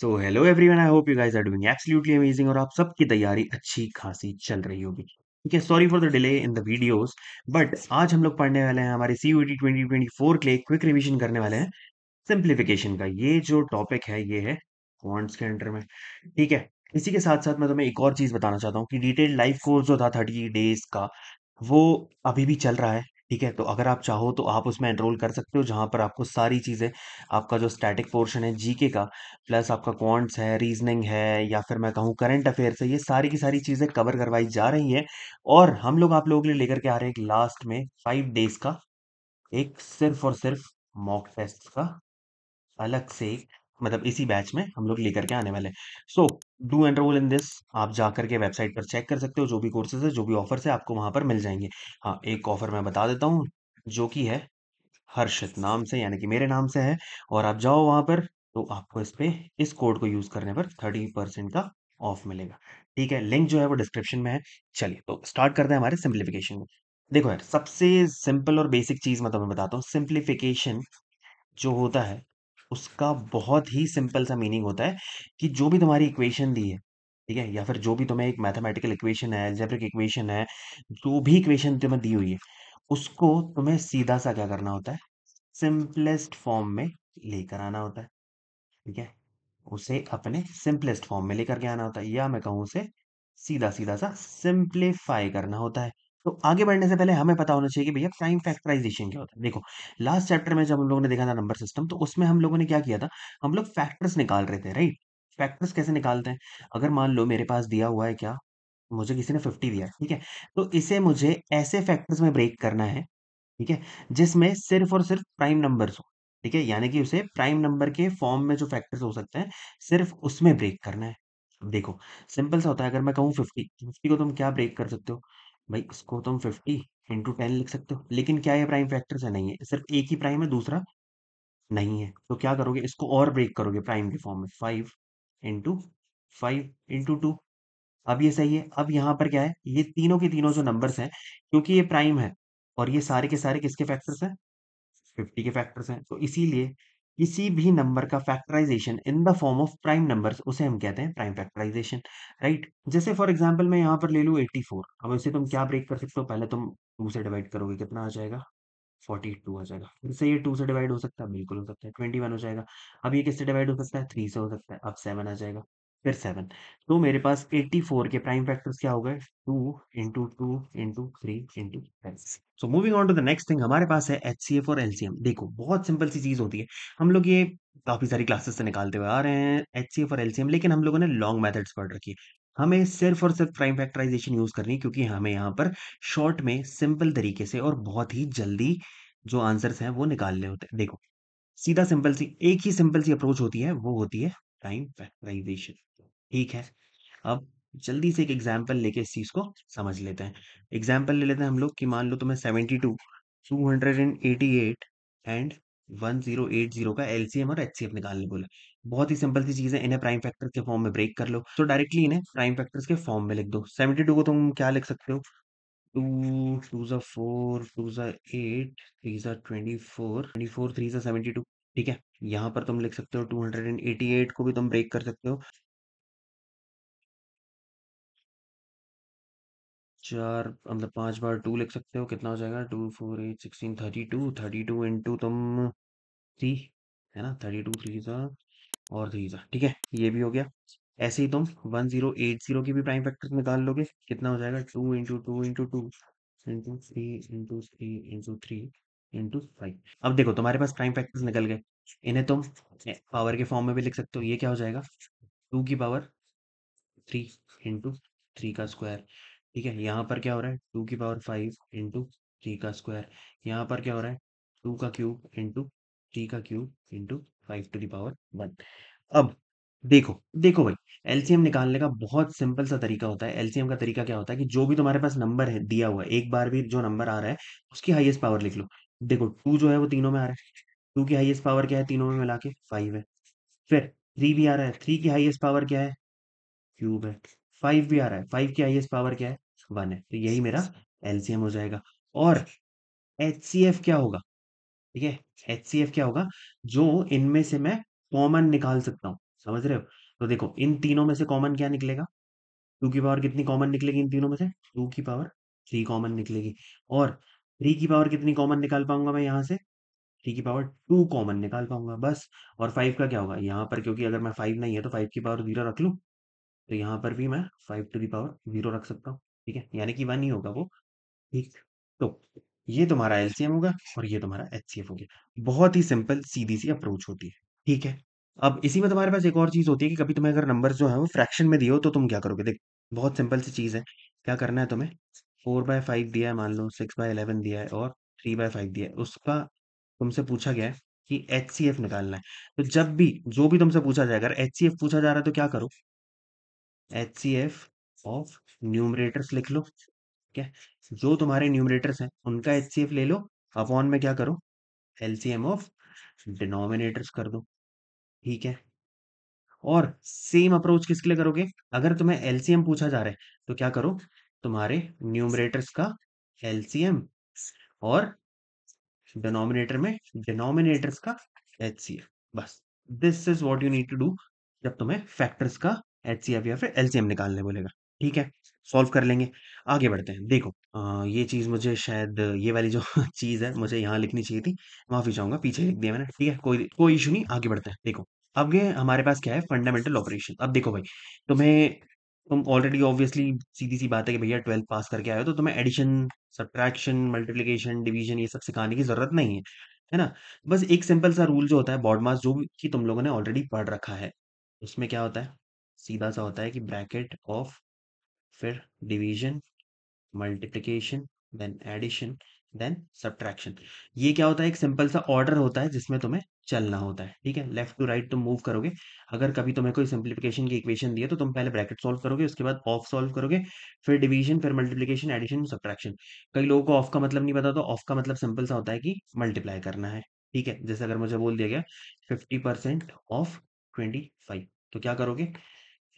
So hello everyone, I hope you guys are doing absolutely amazing और आप सबकी तैयारी अच्छी खासी चल रही होगी। ठीक है, sorry for the delay in the videos, but आज हम लोग पढ़ने वाले हैं हमारे सीयूईटी 2024 के लिए क्विक रिवीजन करने वाले हैं सिंप्लीफिकेशन का। ये जो टॉपिक है ये है क्वांट्स के अंडर में। ठीक है, इसी के साथ साथ मैं तुम्हें एक और चीज बताना चाहता हूँ कि डिटेल्ड लाइव कोर्स जो था 30 डेज का, वो अभी भी चल रहा है। ठीक है, तो अगर आप चाहो तो आप उसमें एनरोल कर सकते हो, जहां पर आपको सारी चीजें, आपका जो स्टैटिक पोर्शन है जीके का, प्लस आपका क्वांट्स है, रीजनिंग है, या फिर मैं कहूँ करंट अफेयर्स है, ये सारी की सारी चीजें कवर करवाई जा रही है। और हम लोग आप लोगों के लिए लेकर के आ रहे हैं एक लास्ट में 5 डेज का एक सिर्फ और सिर्फ मॉक टेस्ट का अलग से मतलब इसी बैच में हम लोग लेकर के आने वाले हैं। So do enrol in this. आप जाकर के वेबसाइट पर चेक कर सकते हो, जो भी कोर्सेज है, जो भी ऑफर्स है, आपको वहां पर मिल जाएंगे। हाँ, एक ऑफर मैं बता देता हूँ, जो कि है हर्षित नाम से, यानी कि मेरे नाम से है। और आप जाओ वहां पर, तो आपको इस पे इस कोड को यूज करने पर 30% का ऑफ मिलेगा। ठीक है, लिंक जो है वो डिस्क्रिप्शन में है। चलिए तो स्टार्ट करते हैं हमारे सिंप्लीफिकेशन को। देखो यार, सबसे सिंपल और बेसिक चीज मैं तुम्हें बताता हूँ। सिंप्लीफिकेशन जो होता है उसका बहुत ही सिंपल सा मीनिंग होता है कि जो भी तुम्हारी इक्वेशन दी है, ठीक है, या फिर जो भी तुम्हें एक मैथमेटिकल इक्वेशन है, अलजेब्रिक इक्वेशन है, जो भी इक्वेशन तुम्हें दी हुई है, उसको तुम्हें सीधा सा क्या करना होता है, सिंपलेस्ट फॉर्म में लेकर आना होता है। ठीक है, उसे अपने सिंपलेस्ट फॉर्म में लेकर के आना होता है, या मैं कहूँ उसे सीधा सीधा सा सिंप्लीफाई करना होता है। तो आगे बढ़ने से पहले हमें पता होना चाहिए कि भैया प्राइम फैक्टराइजेशन क्या होता है। देखो, लास्ट चैप्टर में जब हम लोगों ने देखा था नंबर सिस्टम, तो उसमें हम लोगों ने क्या किया था, हम लोग फैक्टर्स निकाल रहे थे, राइट। फैक्टर्स कैसे निकालते हैं? अगर मान लो मेरे पास दिया हुआ है क्या, मुझे किसी ने 50 दिया है, ठीक है, तो इसे मुझे ऐसे फैक्टर्स में ब्रेक करना है, ठीक है, जिसमें सिर्फ और सिर्फ प्राइम नंबर्स हो। ठीक है, यानी कि उसे प्राइम नंबर के फॉर्म में जो फैक्टर्स हो सकते हैं, सिर्फ उसमें ब्रेक करना है। देखो, सिंपल सा होता है। अगर मैं कहूँ 50 को तुम क्या ब्रेक कर सकते हो भाई, इसको तुम 50 × 10 लिख सकते हो, लेकिन क्या ये प्राइम फैक्टर्स है? नहीं है, सिर्फ एक ही प्राइम है, दूसरा नहीं है। तो क्या करोगे, इसको और ब्रेक करोगे प्राइम के फॉर्म में, 5 × 5 × 2। अब ये सही है। अब यहाँ पर क्या है, ये तीनों के तीनों जो नंबर्स हैं, क्योंकि ये प्राइम है और ये सारे के सारे किसके फैक्टर्स हैं, 50 के फैक्टर्स हैं, तो इसीलिए किसी भी नंबर का factorization in the form of prime numbers, उसे हम कहते हैं प्राइम फैक्टराइजेशन, राइट। जैसे फॉर एग्जांपल मैं यहाँ पर ले लूँ 84। अब इसे तुम क्या ब्रेक कर सकते हो, पहले तुम 2 से डिवाइड करोगे, कितना आ जाएगा, 42 आ जाएगा। फिर से ये 2 से डिवाइड हो सकता है, बिल्कुल हो सकता है, 21 हो जाएगा। अब ये किससे डिवाइड हो सकता है, 3 से हो सकता है, अब 7 आ जाएगा, फिर 7। तो मेरे पास 84 के प्राइम फैक्टर्स क्या हो गए, 2 × 2 × 3 × 10। So moving on to the next thing, हमारे पास है एचसीएफ और एलसीएम। देखो, बहुत सिंपल सी चीज होती है, हम लोग ये काफी सारी क्लासेस से निकालते हुए आ रहे हैं एचसीएफ और एलसीएम, लेकिन हम लोगों ने लॉन्ग मेथड्स पढ़ रखी है। हमें सिर्फ और सिर्फ प्राइम फैक्टराइजेशन यूज करनी है, क्योंकि हमें यहाँ पर शॉर्ट में सिंपल तरीके से और बहुत ही जल्दी जो आंसर्स हैं वो निकालने होते हैं। देखो, सीधा सिंपल सी एक ही सिंपल सी अप्रोच होती है, वो होती है टाइम फैक्टराइजेशन। ठीक है, अब जल्दी से एक एग्जांपल लेके इस चीज को समझ लेते हैं। एग्जांपल ले लेते हैं हम लोग कि मान लो तुम्हें 72, 288 एंड 1080 का एलसीएम और एचसीएफ निकालने बोला। बहुत ही सिंपल सी चीज है, इन्हें प्राइम फैक्टर के फॉर्म में ब्रेक कर लो, तो डायरेक्टली इन्हें प्राइम फैक्टर्स के फॉर्म में लिख दो। 72 को तुम क्या लिख सकते हो, 2 2 4 2 8 3 24 3 4 ठीक है, यहाँ पर तुम लिख सकते हो 288 को भी तुम ब्रेक कर सकते हो। चार मतलब 5 बार 2 लिख सकते हो, कितना हो जाएगा, 2 4 8 16 32 इंटू तुम 3, है ना, 32 3 सा और 3 सा, ठीक है, ये भी हो गया। ऐसे ही तुम 1080 की भी प्राइम फैक्टर निकाल लोगे, कितना हो जाएगा, 2 × 2 × 2 × 3 × 3 × 3 × 5। अब देखो, तुम्हारे पास प्राइम फैक्टर्स निकल गए, इन्हें तुम पावर के फॉर्म में भी लिख सकते हो। ये क्या हो जाएगा, 2 की पावर 3 × 3 का स्क्वायर। ठीक है, यहाँ पर क्या हो रहा है, 2 की पावर 5 × 3 का स्क्वायर। यहाँ पर क्या हो रहा है, 2 का क्यूब × 3 का क्यूब × 5 टू दी पावर 1। अब देखो देखो भाई, एलसीएम निकालने का बहुत सिंपल सा तरीका होता है। एलसीएम का तरीका क्या होता है कि जो भी तुम्हारे पास नंबर है दिया हुआ है, एक बार भी जो नंबर आ रहा है उसकी हाईएस्ट पावर लिख लो। देखो, 2 जो है वो तीनों में आ रहा है, 2 की हाईएस्ट पावर क्या है, तीनों में मिला के 5 है। फिर 3 भी आ रहा है, 3 की हाईएस्ट पावर क्या है, क्यूब है। 5 भी आ रहा है, 5 की हाईएस्ट पावर क्या है, 1 है। तो यही मेरा एलसीएम हो जाएगा। और एचसीएफ क्या होगा, ठीक है, एचसीएफ क्या होगा, जो इनमें से मैं कॉमन निकाल सकता हूँ। समझ रहे हो? तो देखो इन तीनों में से कॉमन क्या निकलेगा? 2 की पावर कितनी कॉमन निकलेगी इन तीनों में से? 2 की पावर 3 कॉमन निकलेगी। और 3 की पावर कितनी कॉमन निकाल पाऊँगा मैं यहाँ से? 3 की पावर 2 कॉमन निकाल पाऊँगा बस। और 5 का क्या होगा? यहाँ पर क्योंकि अगर मैं 5 नहीं है तो 5 की पावर 0 रख लूँ, तो यहाँ पर भी मैं 5 टू द पावर 0 रख सकता हूँ। ठीक है? यानी कि 1 ही होगा वो। ठीक। तो ये तुम्हारा एलसीएम होगा और ये तुम्हारा एचसीएफ हो गया। बहुत ही सिंपल सीधी सी अप्रोच होती है। ठीक है। अब इसी में तुम्हारे पास एक और चीज होती है कि कभी तुम्हें अगर नंबर जो है वो फ्रैक्शन में दिए हो तो तुम क्या करोगे? देख, बहुत सिंपल सी चीज है। क्या करना है तुम्हें? 4/5 दिया है, मान लो 6/11 दिया है और 3/5 दिया है, उसका तुमसे पूछा गया है कि एचसीएफ निकालना है। तो जब भी जो भी तुमसे पूछा जाएगा, अगर एचसीएफ पूछा जा रहा है तो क्या करो? एचसीएफ ऑफ न्यूमरेटर्स लिख लो। ठीक है? जो तुम्हारे न्यूमरेटर्स हैं उनका एचसीएफ ले लो, अपॉन में क्या करो? एलसीएम ऑफ डिनोमिनेटर्स कर दो। ठीक है? और सेम अप्रोच किसके लिए करोगे? अगर तुम्हें एलसीएम पूछा जा रहा है तो क्या करो? तुम्हारे न्यूमरेटर्स का एलसीएम और डिनोमिनेटर में डिनोमिनेटर्स का एचसीएफ। बस, this is what you need to do जब तुम्हें फैक्टर्स का एचसीएफ या फिर एलसीएम निकालने बोलेगा। ठीक है? सॉल्व कर लेंगे। आगे बढ़ते हैं। देखो ये चीज मुझे शायद ये वाली जो चीज है मुझे यहाँ लिखनी चाहिए थी, माफी चाहूंगा, पीछे लिख दिया मैंने। ठीक है, कोई कोई इशू नहीं, आगे बढ़ते हैं। देखो अब ये हमारे पास क्या है? Fundamental operation. अब देखो भाई, तुम्हें तुम ऑलरेडी ऑब्वियसली सीधी सी बात है कि भैया 12th पास करके आए हो तो तुम्हें एडिशन, सब्ट्रैक्शन, मल्टीप्लिकेशन, डिवीजन ये सब सिखाने की जरूरत नहीं है ना? बस एक सिंपल सा रूल जो होता है बॉड मास, जो कि तुम लोगों ने ऑलरेडी पढ़ रखा है, उसमें क्या होता है? सीधा सा होता है कि ब्रैकेट ऑफ, फिर division, multiplication, then addition, then subtraction. ये क्या होता है? एक सिंपल सा ऑर्डर होता है जिसमें तुम्हें चलना होता है। ठीक है? लेफ्ट टू राइट तुम मूव करोगे। अगर कभी तुम्हें कोई सिंप्लीफिकेशन की इक्वेशन दी है तो तुम पहले ब्रैकेट सॉल्व करोगे, उसके बाद ऑफ सॉल्व करोगे, फिर डिवीजन, फिर मल्टीप्लिकेशन, एडिशन, सब्ट्रैक्शन। कई लोगों को ऑफ का मतलब नहीं पता, तो ऑफ का मतलब सिंपल सा होता है कि मल्टीप्लाई करना है। ठीक है? जैसे अगर मुझे बोल दिया गया 50% ऑफ 25, तो क्या करोगे?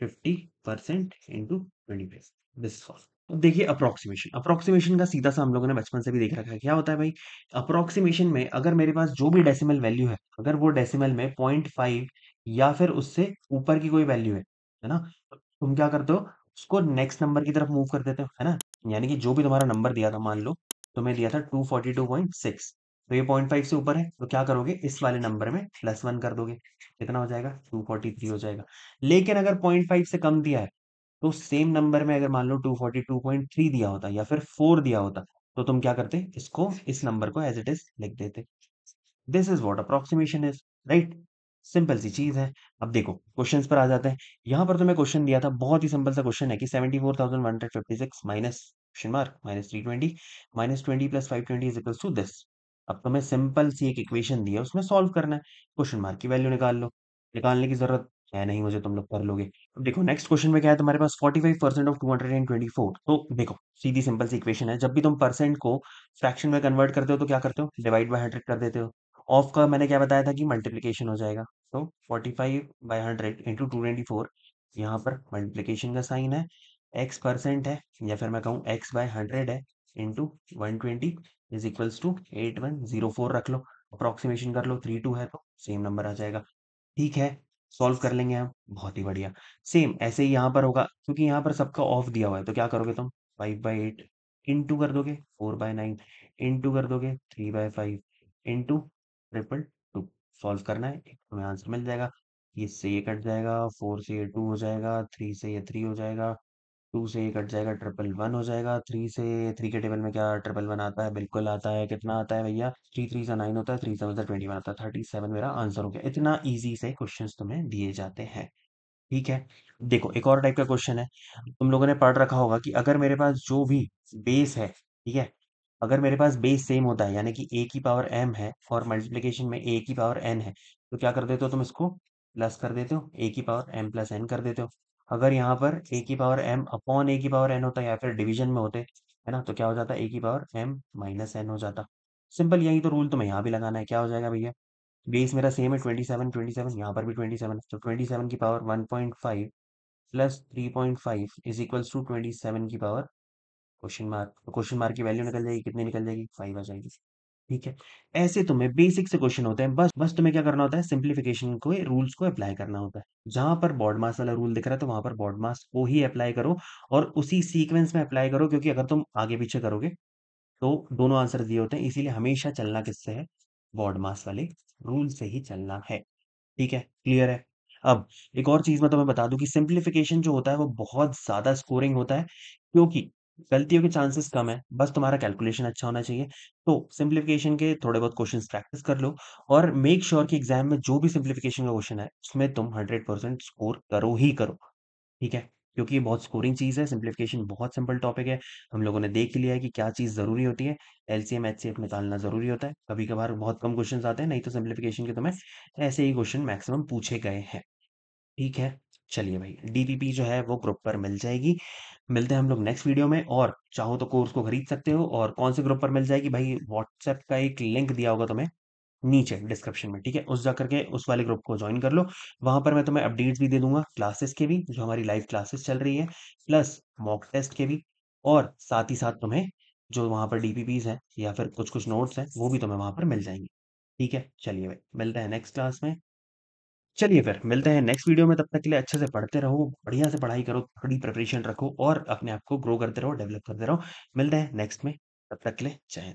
50% इंटू 25, दिस सॉल्व। अब देखिए अप्रोक्सीमेशन, अप्रोक्सीमेशन का सीधा सा हम लोगों ने बचपन से भी देख रखा है। क्या होता है भाई? अप्रोक्सीमेशन में अगर मेरे पास जो भी डेसिमल वैल्यू है, अगर वो डेसिमल में 0.5 या फिर उससे ऊपर की कोई वैल्यू है ना, तो तुम क्या करते हो? उसको नेक्स्ट नंबर की तरफ मूव कर देते हो, है ना? यानी कि जो भी तुम्हारा नंबर दिया था, मान लो तुम्हें दिया था 242.6, तो ये 0.5 से ऊपर है तो क्या करोगे? इस वाले नंबर में +1 कर दोगे। कितना हो जाएगा? 243 हो जाएगा। लेकिन अगर 0.5 से कम दिया है, तो सेम नंबर में अगर मान लो 242.3 दिया होता या फिर 4 दिया होता, तो तुम क्या करते? इसको, इस नंबर को एज इट इज लिख देते। This is what approximation is, right? Simple सी चीज है। अब देखो क्वेश्चंस पर आ जाते हैं। यहाँ पर तुम्हें क्वेश्चन दिया था, बहुत ही सिंपल सा क्वेश्चन है कि 74,156 minus question mark minus 320 minus 20 plus 520 is equals to this. अब तुम्हें सिंपल सी एक इक्वेशन दी है, उसमें सॉल्व करना है। क्वेश्चन मार्क की वैल्यू निकाल लो। निकालने की जरूरत है नहीं मुझे, तुम लोग कर लोगे। अब देखो नेक्स्ट क्वेश्चन में क्या है तुम्हारे पास? 45% ऑफ 224। तो देखो सीधी सिंपल सी इक्वेशन है, जब भी तुम परसेंट को फ्रैक्शन में कन्वर्ट करते हो तो क्या करते हो? डिवाइड बाय 100 कर देते हो। ऑफ का मैंने क्या बताया था कि मल्टीप्लीकेशन हो जाएगा। तो 45/100 इंटू 224, यहाँ पर मल्टीप्लीकेशन का साइन है। एक्स परसेंट है, या फिर मैं कहूँ x/100 है, इंटू 120 इज इक्वल्स टू 8104 रख लो। अप्रोक्सीमेशन कर लो, 32 है तो सेम नंबर आ जाएगा। ठीक है? सॉल्व कर लेंगे हम, बहुत ही बढ़िया। सेम ऐसे ही यहाँ पर होगा, क्योंकि यहाँ पर सबका ऑफ दिया हुआ है, तो क्या करोगे तुम? 5/8 इंटू कर दोगे 4/9, इंटू कर दोगे 3/5, इंटू 222। सॉल्व करना है, एक तुम्हें आंसर मिल जाएगा। इससे ये कट जाएगा, 4 से ये 2 हो जाएगा, 3 से ये 3 हो जाएगा, 2 से ये कट जाएगा, 111 हो जाएगा। 3 से 3 के टेबल में क्या 111 आता है? बिल्कुल आता है। कितना आता है भैया? 3 3 सा 9 होता है, 3 7 सा 21 आता है, 37 मेरा आंसर हो गया। इतना इजी से क्वेश्चंस तुम्हें दिए जाते हैं। ठीक है? देखो एक और टाइप का क्वेश्चन है, तुम लोगों ने पढ़ रखा होगा कि अगर मेरे पास जो भी बेस है, ठीक है, अगर मेरे पास बेस सेम होता है, यानी कि a की पावर m है और मल्टीप्लिकेशन में a की पावर n है, तो क्या कर देते हो? तुम इसको प्लस कर देते हो, a की पावर m प्लस n कर देते हो। अगर यहाँ पर a की पावर m अपॉन a की पावर n होता है या फिर डिवीजन में होते, है ना, तो क्या हो जाता? a की पावर m माइनस n हो जाता। सिंपल, यही तो रूल तुम्हें यहाँ भी लगाना है। क्या हो जाएगा भैया? बेस मेरा सेम है 27, 27, यहाँ पर भी 27 है, तो 27 की power 1.5 plus 3.5 is equals to 27 की पावर क्वेश्चन मार्क। तो क्वेश्चन मार्क की वैल्यू निकल जाएगी, कितनी निकल जाएगी? 5 आ जाएगी। ठीक है? ऐसे तुम्हें बेसिक से क्वेश्चन होते हैं, बस बस तुम्हें क्या करना होता है, सिंप्लीफिकेशन को रूल्स को अप्लाई करना होता है। जहाँ पर बॉड मास वाला रूल दिख रहा है, तो वहाँ पर बॉड मास को ही अप्लाई करो और उसी सीक्वेंस में अप्लाई करो, क्योंकि अगर तुम आगे-पीछे करोगे, तो दोनों आंसर दिए होते हैं, इसीलिए हमेशा चलना किससे है? बॉड मास वाले रूल से ही चलना है। ठीक है, क्लियर है? अब एक और चीज़ मैं तुम्हें बता दूँ कि सिम्प्लिफिकेशन जो होता है वो बहुत ज़्यादा स्कोरिंग होता है, क्योंकि गलतियों के चांसेस कम है, बस तुम्हारा कैलकुलेशन अच्छा होना चाहिए। तो सिम्प्लिफिकेशन के थोड़े बहुत क्वेश्चंस प्रैक्टिस कर लो और मेक श्योर कि एग्ज़ाम में जो भी सिम्प्लिफिकेशन का क्वेश्चन है, उसमें तुम 100% स्कोर करो ही करो। ठीक है? क्योंकि ये बहुत स्कोरिंग चीज़ है, सिम्प्लिफिकेशन बहुत सिंपल टॉपिक है। हम लोगों ने देख ही लिया है कि क्या चीज़ ज़रूरी होती है, एलसीएम, एचसीएफ निकालना ज़रूरी होता है। कभी-कभार बहुत कम क्वेश्चन्स आते हैं, नहीं तो सिम्प्लिफिकेशन के तुम्हें ऐसे ही क्वेश्चन मैक्सिमम पूछे गए हैं। ठीक है? चलिए भाई, डीपीपी जो है वो ग्रुप पर मिल जाएगी। मिलते हैं हम लोग नेक्स्ट वीडियो में, और चाहो तो कोर्स को खरीद सकते हो। और कौन से ग्रुप पर मिल जाएगी भाई, व्हाट्सएप का एक लिंक दिया होगा तुम्हें नीचे डिस्क्रिप्शन में, ठीक है? उस जा करके उस वाले ग्रुप को जॉइन कर लो। वहाँ पर मैं तुम्हें अपडेट्स भी दे दूँगा, क्लासेस के भी, जो हमारी लाइव क्लासेस चल रही है, प्लस मॉक टेस्ट के भी, और साथ ही साथ तुम्हें जो वहाँ पर डीपीपीज़ हैं या फिर कुछ-कुछ नोट्स हैं, वो भी तुम्हें वहाँ पर मिल जाएँगे। ठीक है? चलिए भाई, मिलते हैं नेक्स्ट क्लास में। चलिए फिर मिलते हैं नेक्स्ट वीडियो में, तब तक के लिए अच्छे से पढ़ते रहो, बढ़िया से पढ़ाई करो, थोड़ी प्रिपरेशन रखो और अपने आप को ग्रो करते रहो, डेवलप करते रहो। मिलते हैं नेक्स्ट में, तब तक के लिए जय हिंद।